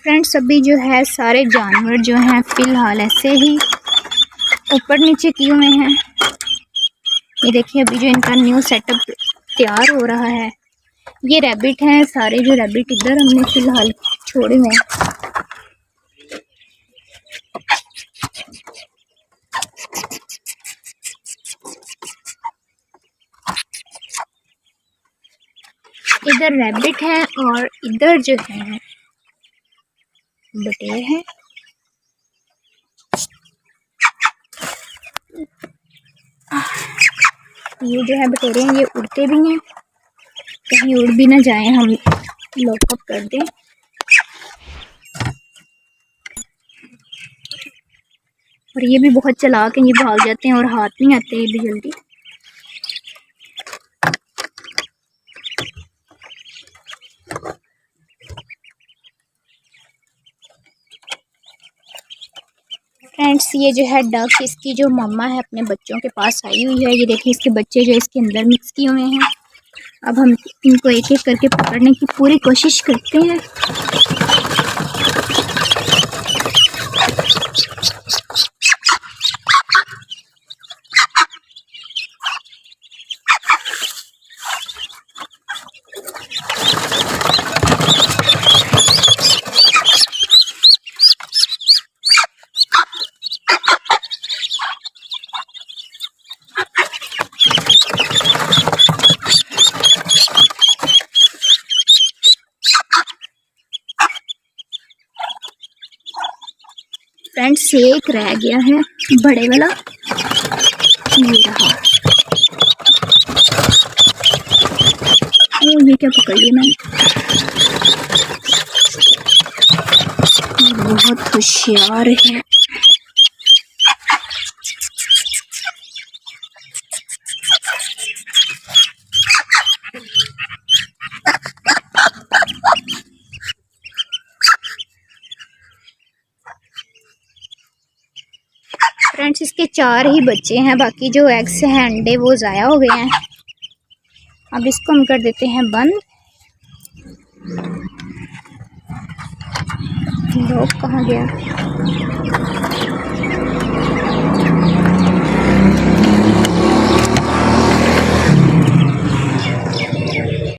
Friends अभी जो है सारे जानवर जो हैं फ़िलहाल ऐसे ही ऊपर नीचे किए हुए हैं। ये देखिए अभी जो इनका न्यू सेटअप तैयार हो रहा है। ये रैबिट हैं, सारे जो रैबिट इधर हमने फ़िलहाल छोड़े हुए हैं। इधर रैबिट है और इधर जो है बटेर है। ये जो है बटेरे हैं, ये उड़ते भी हैं, कहीं उड़ भी ना जाएं, हम लॉकअप कर दें। और ये भी बहुत चालाक हैं, ये भाग जाते हैं और हाथ नहीं आते ये भी जल्दी। फ्रेंड्स ये जो है डक इसकी जो मम्मा है अपने बच्चों के पास आई हुई है। ये देखिए इसके बच्चे जो इसके अंदर मिक्स किए हुए हैं। अब हम इनको एक एक करके पकड़ने की पूरी कोशिश करते हैं। फ्रेंड्स एक रह गया है बड़े वाला, ये रहा। ये क्या पकड़ लिया मैंने, बहुत होशियार है। फ्रेंड्स इसके 4 ही बच्चे हैं, बाकी जो एग्स हैं अंडे वो ज़ाया हो गए हैं। अब इसको हम कर देते हैं बंद। लोग कहाँ गया?